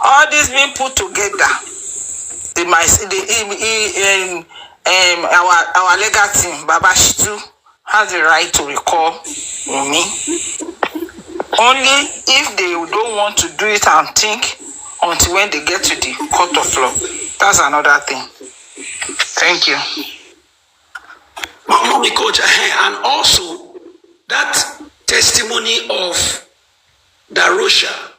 all this being put together, our legal team, Baba Shitu, has the right to recall Wunmi. Only if they don't want to do it and think until when they get to the court of law. That's another thing. Thank you. Mommy Coach, and also that testimony of Darosha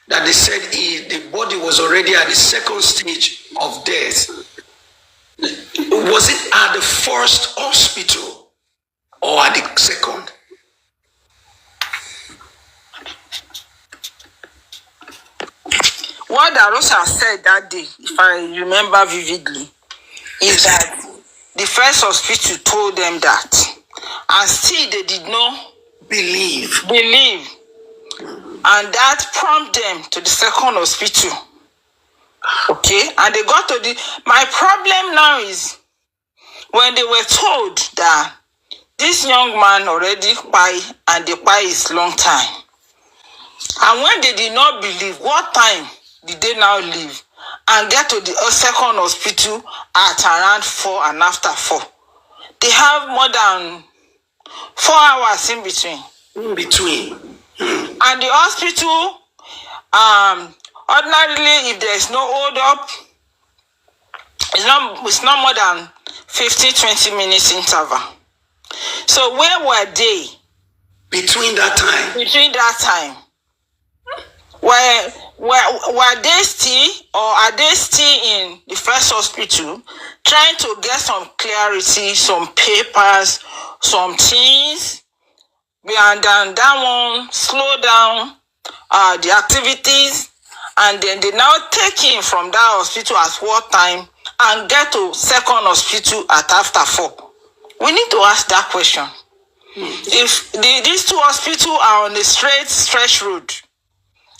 that they said the body was already at the second stage of death. Was it at the first hospital or at the second? What Darosha said that day, if I remember vividly, is that the first hospital told them that, and still they did not believe. And that prompted them to the second hospital. Okay? And they got to my problem now is when they were told that this young man already died and the pie is long time. And when they did not believe, what time did they now leave and get to the second hospital at around 4 and after 4? They have more than 4 hours in between. And the hospital, ordinarily, if there is no hold up, it's not more than 15-20 minutes interval. So where were they? Between that time. Were they still, or are they still in the first hospital trying to get some clarity, some papers, some things, and then that one slow down the activities, and then they now take him from that hospital at what time and get to second hospital at after 4? We need to ask that question. If these two hospitals are on a stretch road,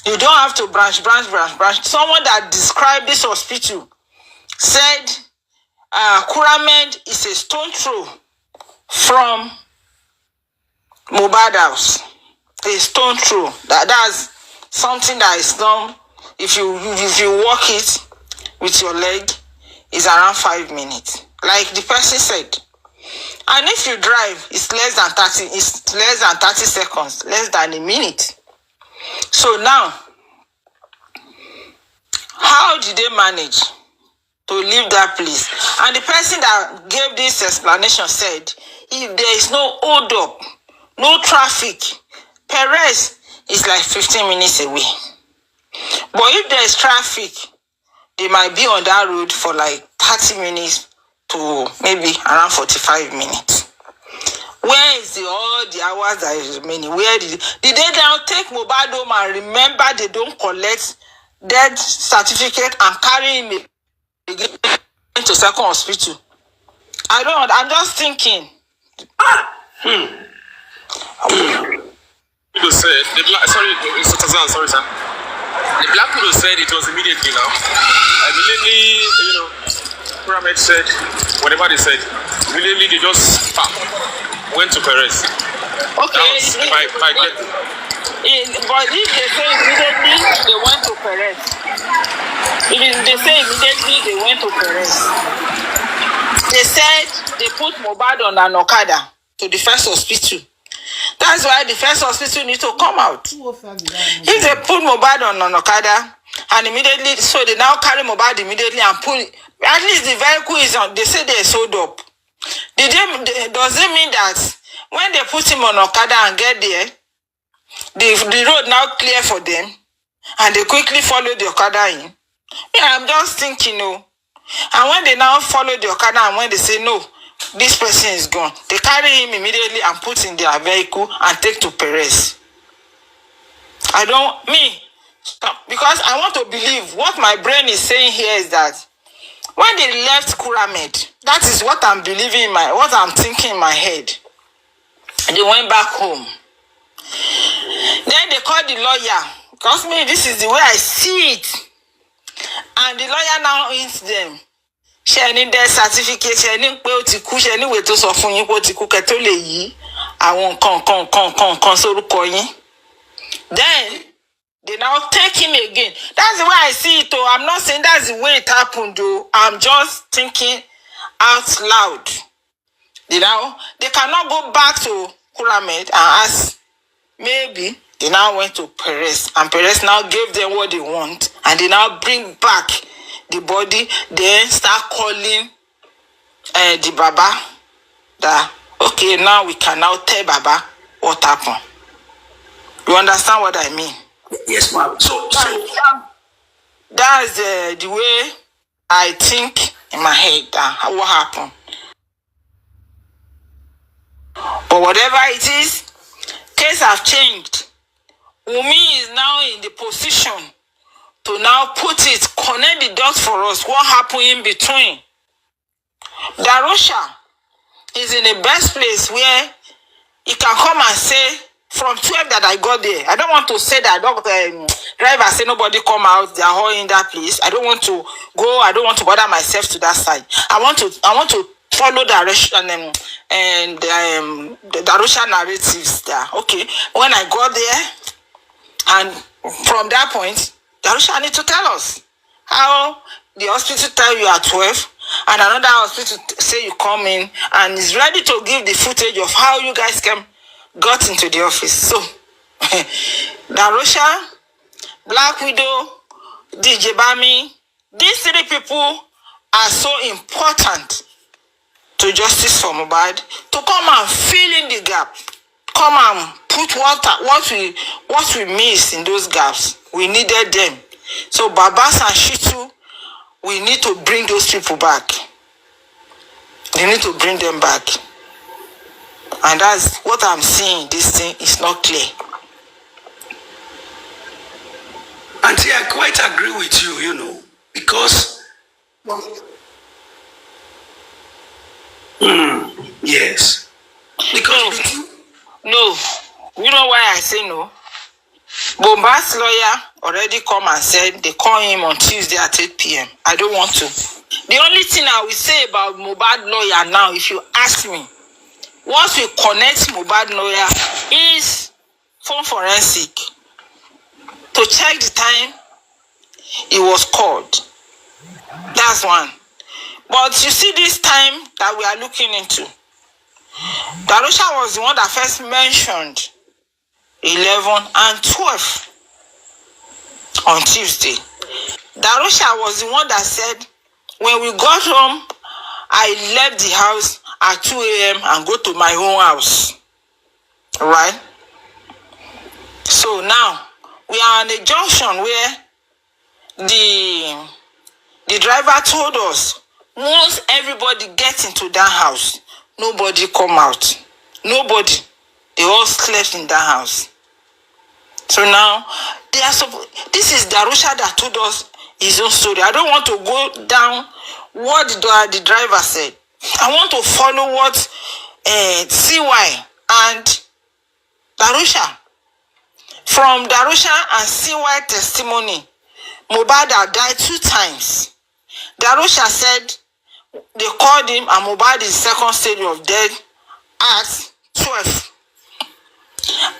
you don't have to branch. Someone that described this hospital said Kuramed is a stone throw from Mohbad house. A stone throw. That's something that is done. If you walk it with your leg, it's around 5 minutes. Like the person said. And if you drive, it's less than 30 seconds, less than a minute. So now, how did they manage to leave that place? And the person that gave this explanation said, if there is no hold up, no traffic, Perez is like 15 minutes away. But if there is traffic, they might be on that road for like 30 minutes to maybe around 45 minutes. Where is all the hours that is remaining? Where did they now take Mohbad home and remember they don't collect death certificate and carry him into second hospital? I'm just thinking. People said sorry, Mr. Tazan, sorry, sir. The black people said it was immediately now. Immediately, Pyramid said, whatever they said, immediately they just went to Perez. Okay. But if they say immediately they went to Perez. They say immediately they went to Perez. They said they put Mohbad on an Okada to the first hospital. That's why the first hospital need to come out. If they put Mohbad on an Okada and immediately, so they now carry Mohbad immediately and pull it. At least the vehicle is on. They say they sold up. Does it mean that when they put him on Okada and get there, the road now clear for them, and they quickly follow the Okada in? Yeah, I'm just thinking, no. And when they now follow the Okada, and when they say no, this person is gone, they carry him immediately and put in their vehicle and take to Perez. Because I want to believe what my brain is saying here is that when they left Kuramed, that is what I'm believing what I'm thinking in my head. They went back home. Then they called the lawyer. Because this is the way I see it. And the lawyer now hints them. She need their certificate, she need she need to so fun yin po ti ku ke to le yi awon kan so ruko yin. Then They now take him again. That's the way I see it, though. I'm not saying that's the way it happened, though. I'm just thinking out loud. You know, they cannot go back to Kuramed and ask. Maybe they now went to Perez, and Perez now gave them what they want, and they now bring back the body, then start calling the Baba that, okay, now we can now tell Baba what happened. You understand what I mean? Yes, ma'am. So that's the way I think in my head what happened. But whatever it is, case have changed. Wunmi is now in the position to now put it, connect the dots for us. What happened in between? Darusha is in the best place where he can come and say, from 12 that I got there, I don't want to say that driver say nobody come out, they are all in that place. I don't want to go, I don't want to bother myself to that side. I want to follow direction and the Darusha narratives there. Okay, when I got there, and from that point, Darusha need to tell us how the hospital tell you at 12, and another hospital say you come in, and is ready to give the footage of how you guys got into the office. So, Darusha, Black Widow, DJ Bami, these three people are so important to justice for Mohbad to come and fill in the gap. Come and put what we miss in those gaps. We needed them. So Babas and Shitu, we need to bring those people back. We need to bring them back. And that's what I'm seeing. This thing is not clear. Auntie, I quite agree with you, you know, because yes. Because no. You know why I say no? Mohbad's lawyer already come and said they call him on Tuesday at 8 p.m. I don't want to. The only thing I will say about Mohbad lawyer now, if you ask me, once we connect Mohbad lawyer is phone forensic to check the time he was called. That's one. But you see this time that we are looking into, Darusha was the one that first mentioned 11 and 12 on Tuesday. Darusha was the one that said, when we got home, I left the house at 2 a.m. and go to my own house. Right? So now, we are on a junction where the driver told us, once everybody gets into that house, nobody come out. Nobody. They all slept in that house. So now, this is Darusha that told us his own story. I don't want to go down what the driver said. I want to follow what CY and Darusha. From Darusha and CY testimony, Mohbad had died 2 times. Darusha said they called him and Mohbad is second stage of death at 12.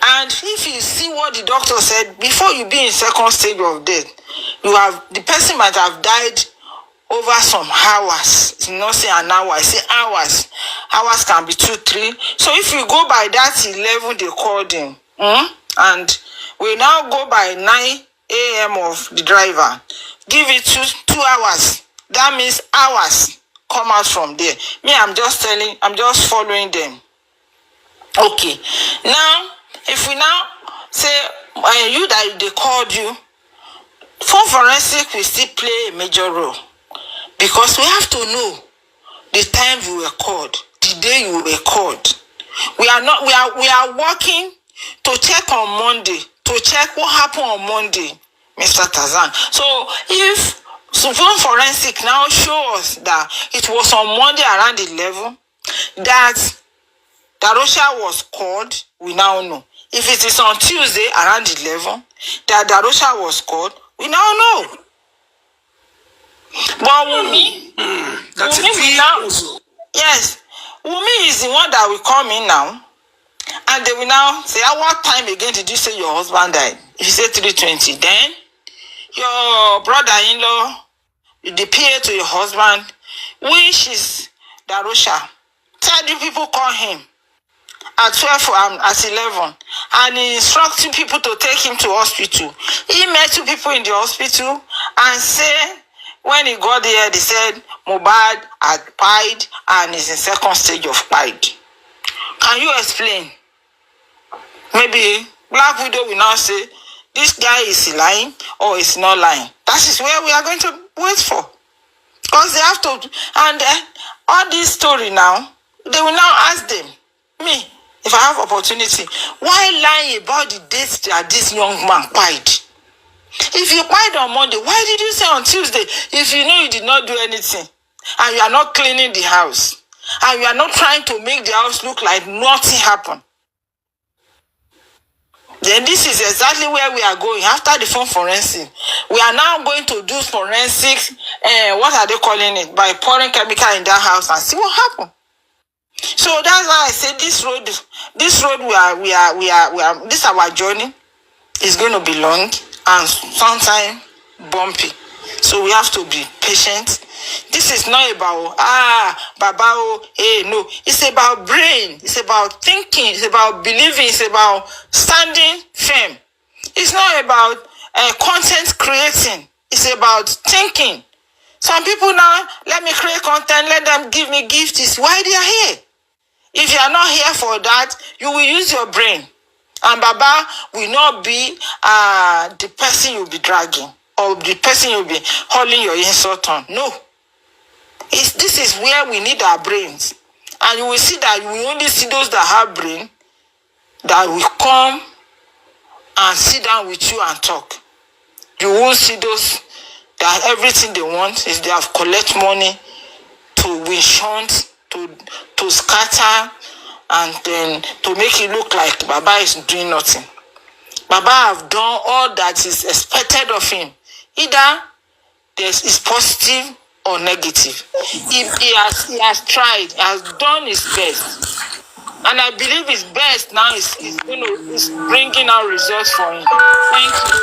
And if you see what the doctor said, before you be in second stage of death, the person might have died over some hours. It's not say an hour, I say hours. Hours can be 2, 3. So if you go by that 11 they called him, and we now go by 9 a.m. of the driver, give it 2 hours. That means hours come out from there. Me, I'm just following them. Okay. Now, if we now say, you that they called you, phone forensic will still play a major role. Because we have to know the time you were called, the day you were called. We are working to check on Monday, to check what happened on Monday, Mr. Tazan. So if phone forensic now show us that it was on Monday around 11 that Darusha was called, we now know. If it is on Tuesday around 11 that Darusha was called, we now know. But Wunmi, that's Wunmi now, yes, Wunmi is the one that will come in now, and they will now say, at what time again did you say your husband died? If you say 320, then your brother-in-law, the PA to your husband, which is Darusha, tell you people call him at 12 at 11 and instructing people to take him to hospital. He met two people in the hospital and say when he got there, they said Mohbad had died and is in second stage of died. Can you explain? Maybe Black Widow will now say this guy is lying or is not lying. That is where we are going to wait for. Because they have to, and all this story now, they will now ask them, me, if I have opportunity, why lying about the date that this young man died? If you died on Monday, why did you say on Tuesday? If you know you did not do anything, and you are not cleaning the house, and you are not trying to make the house look like nothing happened, then this is exactly where we are going. After the phone forensic, we are now going to do forensics. What are they calling it? By pouring chemical in that house and see what happened. So that's why I say this road, this our journey is going to be long and sometimes bumpy. So we have to be patient. This is not about Baba, no. It's about brain. It's about thinking. It's about believing. It's about standing firm. It's not about content creating. It's about thinking. Some people now, let me create content, let them give me gifts. It's why they are here. If you are not here for that, you will use your brain. And Baba will not be the person you'll be dragging or the person you'll be hauling your insult on. No. This is where we need our brains. And you will see that we only see those that have brain that will come and sit down with you and talk. You won't see those that everything they want is they have collect money to win shunt, to scatter, and then to make it look like Baba is doing nothing. Baba have done all that is expected of him. Either is positive or negative. He has tried, he has done his best. And I believe his best now is bringing out results for him. Thank you.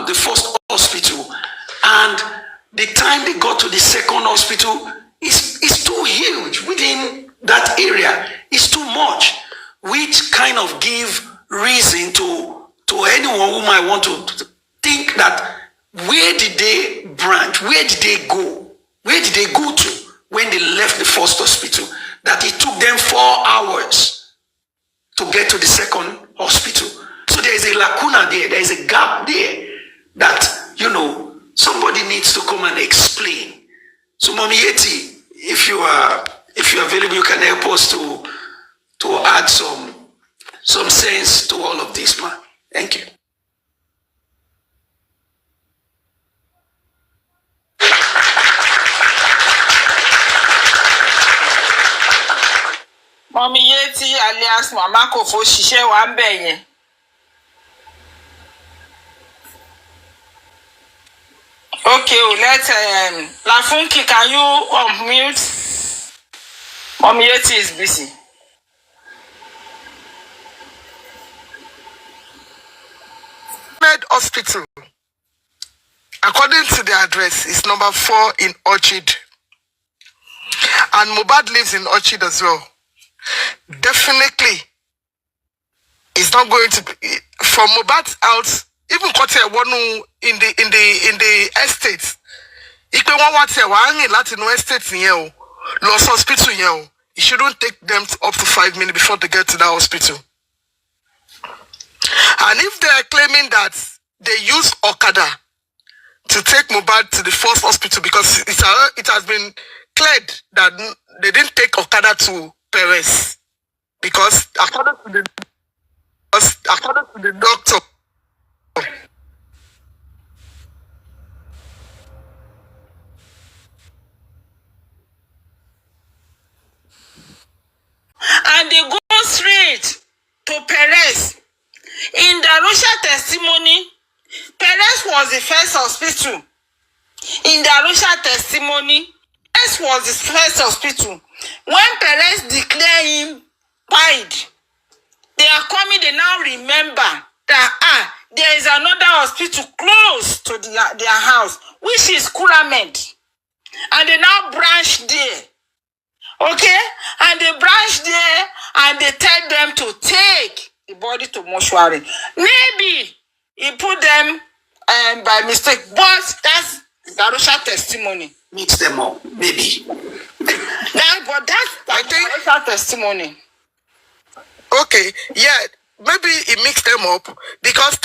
The first hospital, and the time they got to the second hospital is too huge within that area. It's too much, which kind of give reason to anyone who might want to think that where did they branch? Where did they go? Where did they go to when they left the first hospital? That it took them 4 hours to get to the second hospital. So there is a lacuna there. There is a gap there that, somebody needs to come and explain. So Mommy Yeti, if you are available, you can help us to add some sense to all of this, man. Thank you. Mommy Yeti alias Mama Kofo ṣiṣẹ́ wa ń bẹ̀ yẹn. Okay, let's Lafunki, can you unmute? Mommy Yeti is busy. Hospital, according to the address, is number 4 in Orchard. And Mohbad lives in Orchard as well. Definitely, it's not going to be from Mohbad's house. Even one in the estate. If they want to estate Lost hospital it shouldn't take them up to 5 minutes before they get to that hospital. And if they are claiming that they use Okada to take Mohbad to the first hospital, because it has been cleared that they didn't take Okada to Perez, because according to the doctor, and they go straight to Perez. In the Arusha testimony, Perez was the first hospital. In the Arusha testimony, Perez was the first hospital. When Perez declared him died, They are coming, they now remember that there is another hospital close to their house, which is Kuramed. And they now branch there. Okay? And they branch there and they tell them to take the body to mortuary. Maybe he put them by mistake, but that's Darusha testimony. Mix them up, maybe. But that's Darusha testimony. Okay, yeah, maybe he mixed them up because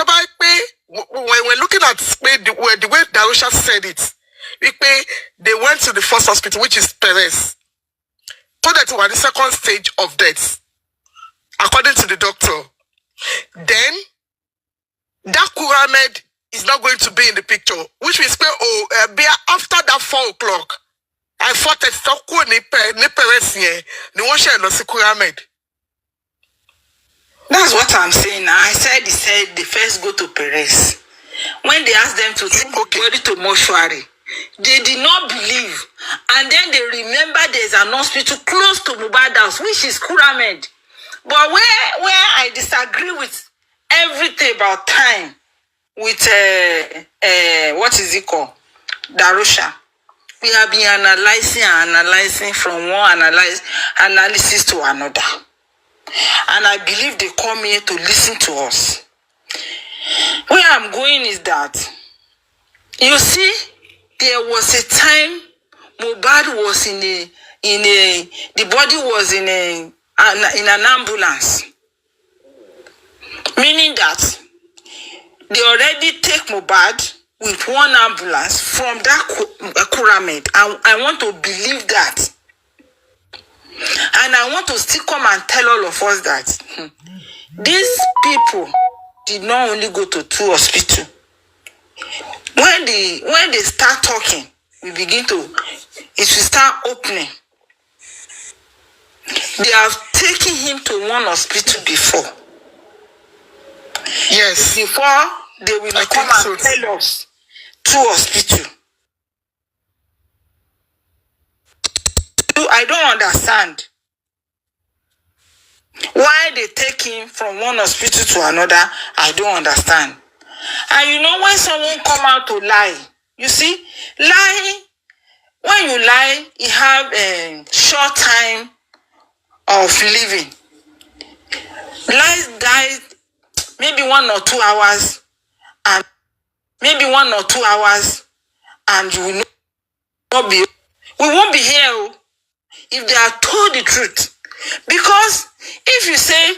when we're looking at the way Darusha said it, they went to the first hospital, which is Perez. So that they were the second stage of death, according to the doctor. Then, that Kuramed is not going to be in the picture, which means after that 4 o'clock, I thought that Kuramed. That's what I'm saying now. I said, they first go to Perez. When they asked them to take the body to mortuary, they did not believe. And then they remember there's an hospital close to Mohbad house, which is Kuramed. But where I disagree with everything about time, with, what is it called? Darusha. We have been analyzing from one analysis to another. And I believe they come here to listen to us. Where I'm going is that, you see, there was a time Mohbad was the body was in an ambulance. Meaning that they already take Mohbad with one ambulance from that Kuramed. I want to believe that. And I want to still come and tell all of us that these people did not only go to 2 hospitals. When they start talking, it will start opening. They have taken him to 1 hospital before. Yes. Before they will come and tell us 2 hospitals. I don't understand why they take him from 1 hospital to another. I don't understand. And you know, when someone come out to lie, you see, lying, when you lie, you have a short time of living. Lies died maybe 1 or 2 hours, and maybe 1 or 2 hours, and you will not be. We won't be here if they are told the truth. Because if you say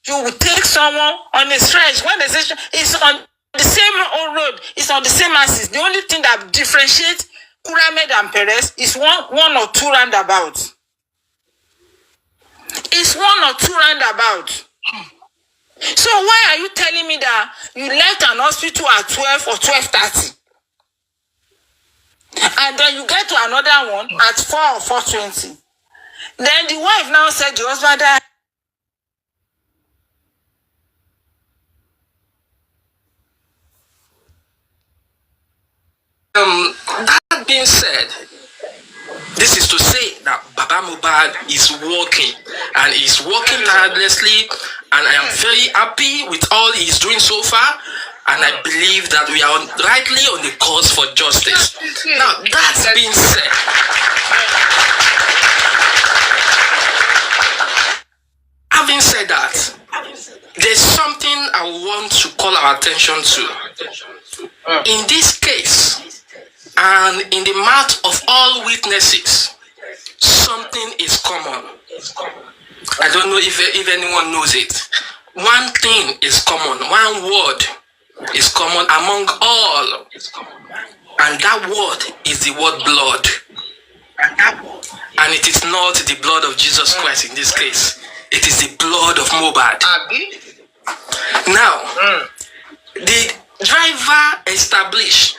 you will take someone on a stretch, when the station is on the same road, it's on the same axis, the only thing that differentiates Kuramed and Perez is one or 2 roundabouts. It's 1 or 2 roundabouts. So why are you telling me that you left an hospital at 12 or 12:30? And then you get to another one at 4 or 4:20. Then the wife now said the husband died. That being said, this is to say that Baba Mohbad is working, and he's working tirelessly, and I am very happy with all he's doing so far, and I believe that we are rightly on the course for justice. Now, that being said, having said that, there's something I want to call our attention to. In this case, and in the mouth of all witnesses, something is common. I don't know if anyone knows it. One thing is common, one word is common among all, and that word is the word blood. And it is not the blood of Jesus Christ in this case. It is the blood of Mohbad. Now, the driver established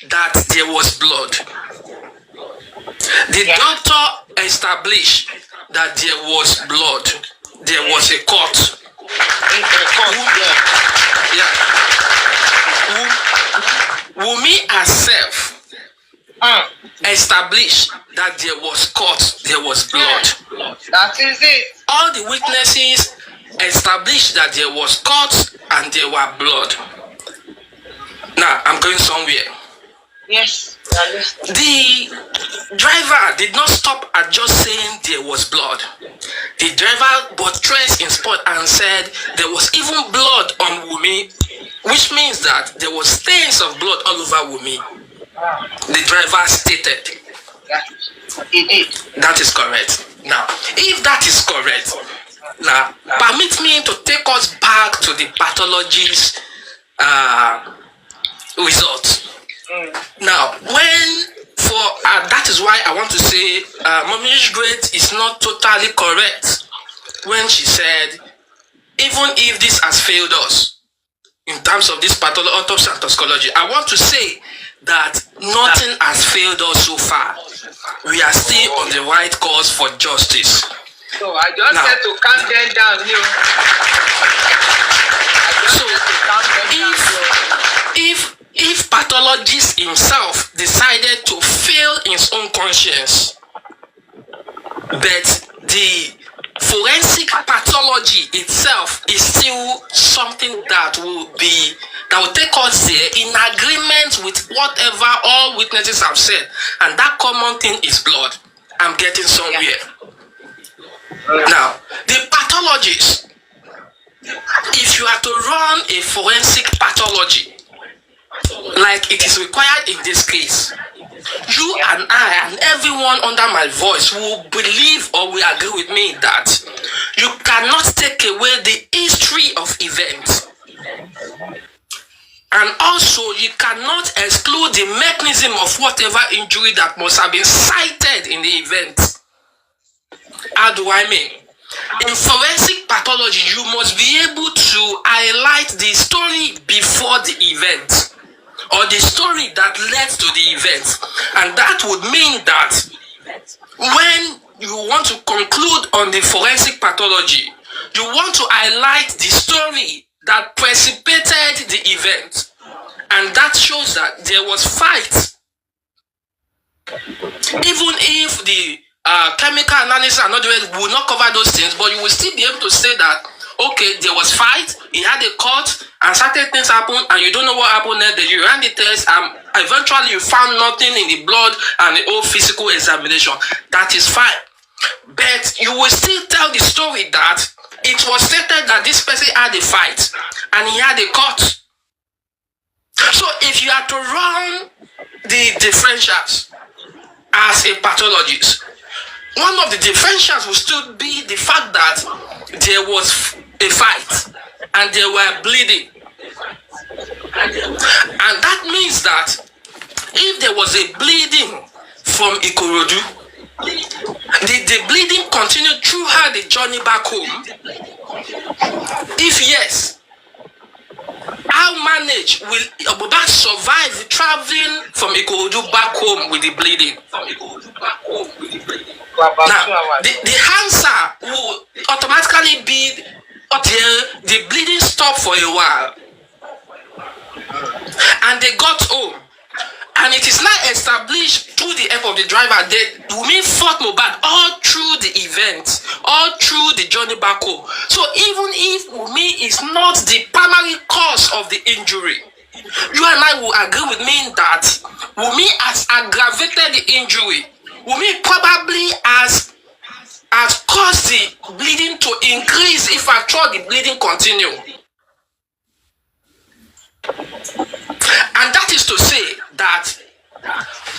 that there was blood. The doctor established that there was blood. There was a cut. Wunmi herself established that there was cut, there was blood. That is it. All the witnesses establish that there was cuts and there were blood. Now, I'm going somewhere. Yes. The driver did not stop at just saying there was blood. The driver buttressed in sport and said there was even blood on Wunmi, which means that there was stains of blood all over Wunmi. The driver stated. That is correct. Now, if that is correct, now permit me to take us back to the pathology's results. Now, that is why I want to say Mommy's grade is not totally correct when she said, even if this has failed us in terms of this autopsy and toxicology, I want to say that nothing has failed us so far. We are still on the right course for justice. So I just said to calm them down, if pathologist himself decided to fail his own conscience, but the forensic pathology itself is still something that will take us there in agreement with whatever all witnesses have said, and that common thing is blood. I'm getting somewhere. Now, the pathologist, if you are to run a forensic pathology like it is required in this case, you and I and everyone under my voice will believe or will agree with me that you cannot take away the history of events. And also, you cannot exclude the mechanism of whatever injury that must have been cited in the event. How do I mean? In forensic pathology, you must be able to highlight the story before the event, or the story that led to the event. And that would mean that when you want to conclude on the forensic pathology, you want to highlight the story that precipitated the event. And that shows that there was fight. Even if the chemical analysis and other will not cover those things, but you will still be able to say that, okay, there was fight, he had a cut, and certain things happened, and you don't know what happened there. Then you ran the test, and eventually you found nothing in the blood and the whole physical examination. That is fine. But you will still tell the story that it was stated that this person had a fight, and he had a cut. So if you are to run the differentials as a pathologist, one of the differentials will still be the fact that there was a fight and they were bleeding. And that means that if there was a bleeding from Ikorodu, the bleeding continued throughout the journey back home. If yes, how managed will Mohbad survive traveling from Ikorodu back home with the bleeding? Now, the answer will automatically be the bleeding stopped for a while, and they got home. And it is now established through the help of the driver that Wunmi fought Mohbad all through the event, all through the journey back home. So even if Wunmi is not the primary cause of the injury, you and I will agree with me that Wunmi has aggravated the injury. Wunmi probably has caused the bleeding to increase if at all the bleeding continue. And that is to say that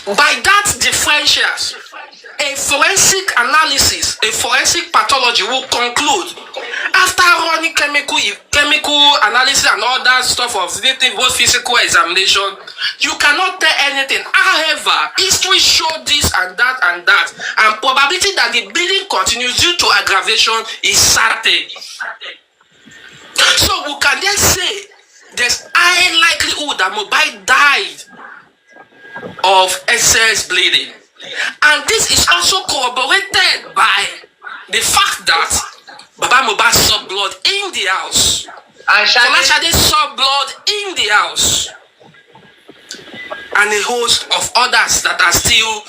by that differentials, a forensic analysis, a forensic pathology will conclude after running chemical analysis and all that stuff of both physical examination, you cannot tell anything. However, history showed this and that, and probability that the bleeding continues due to aggravation is certain. So we can then say there's high likelihood that Mohbad died of excess bleeding. And this is also corroborated by the fact that Baba Mohbad saw blood in the house. And Shade saw blood in the house. And a host of others that are still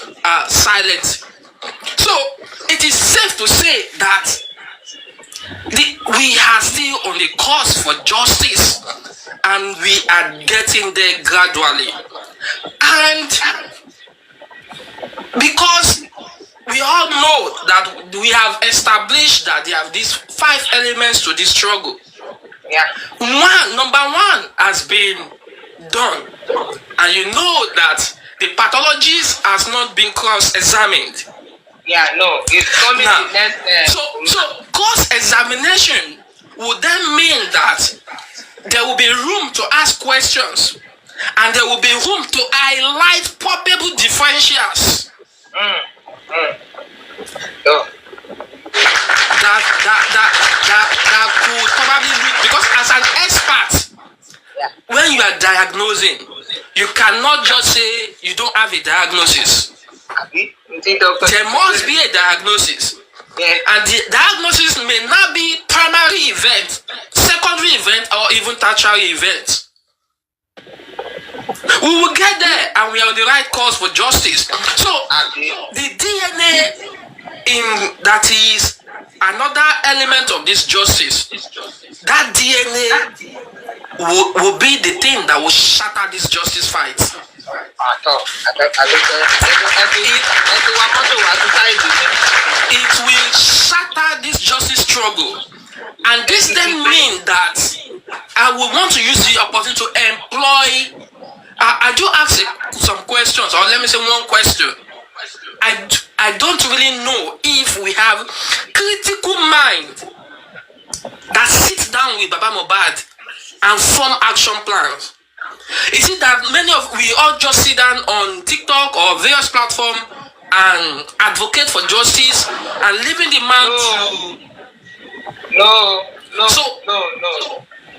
silent. So it is safe to say that we are still on the course for justice, and we are getting there gradually. And because we all know that we have established that there are these 5 elements to this struggle. Yeah. Number one has been done, and you know that the pathologist has not been cross-examined. Yeah, no, it's coming Now, the next. so cross-examination would then mean that there will be room to ask questions, and there will be room to highlight probable differentials. Oh. That could probably be, because as an expert, when you are diagnosing, you cannot just say you don't have a diagnosis. There must be a diagnosis. Yeah. And the diagnosis may not be primary event, secondary event, or even tertiary event. We will get there, and we are on the right course for justice. So the DNA that is another element of this justice. That DNA will be the thing that will shatter this justice fight. It will shatter this justice struggle, and this then means that I will want to use the opportunity to employ. I do ask some questions, or let me say one question. I don't really know if we have critical mind that sits down with Baba Mohbad and form action plans. Is it that we all just sit down on TikTok or various platforms and advocate for justice and leaving the man No.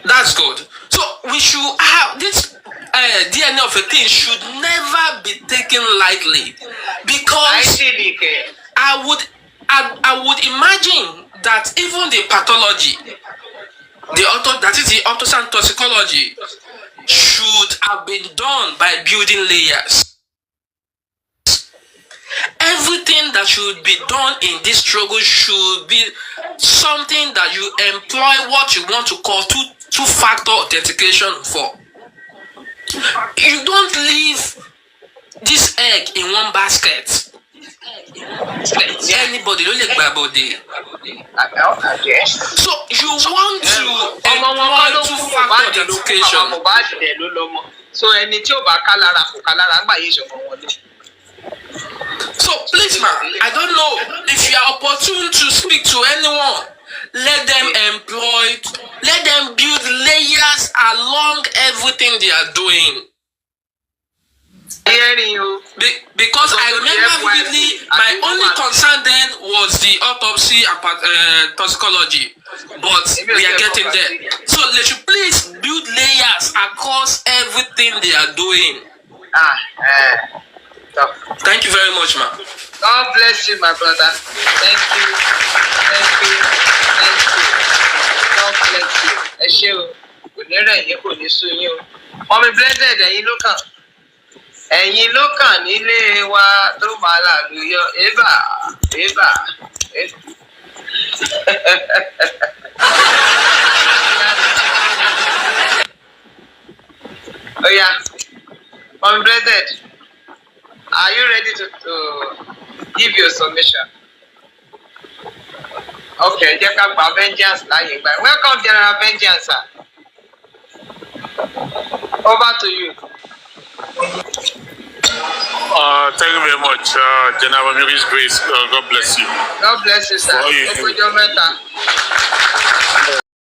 That's good. So we should have this DNA of a thing should never be taken lightly, because I would imagine that even the pathology, that is the autopsy and toxicology, should have been done by building layers. Everything that should be done in this struggle should be something that you employ what you want to call two-factor authentication for. You don't leave this egg in one basket. Anybody don't let body. So you want to employ two-factor authentication. So please, man, I don't know if you are opportune to speak to anyone. Let them build layers along everything they are doing. Because I remember vividly, my only concern then was the autopsy and toxicology, but we are getting there. So they should please build layers across everything they are doing. Thank you very much, man. God bless you, my brother. Thank you. God bless you. Mommy blessed, ẹ̀yin ló kàn nílé wa tó máa làlùyọ ébà. Oh yeah, Mommy blessed, are you ready to give your submission? Okay, jẹ́ ká gba vengeance láyé gbà. Welcome, General Vengeance, sir. Over to you. Thank you very much, General Miri's Grace. God bless you. God bless you, sir.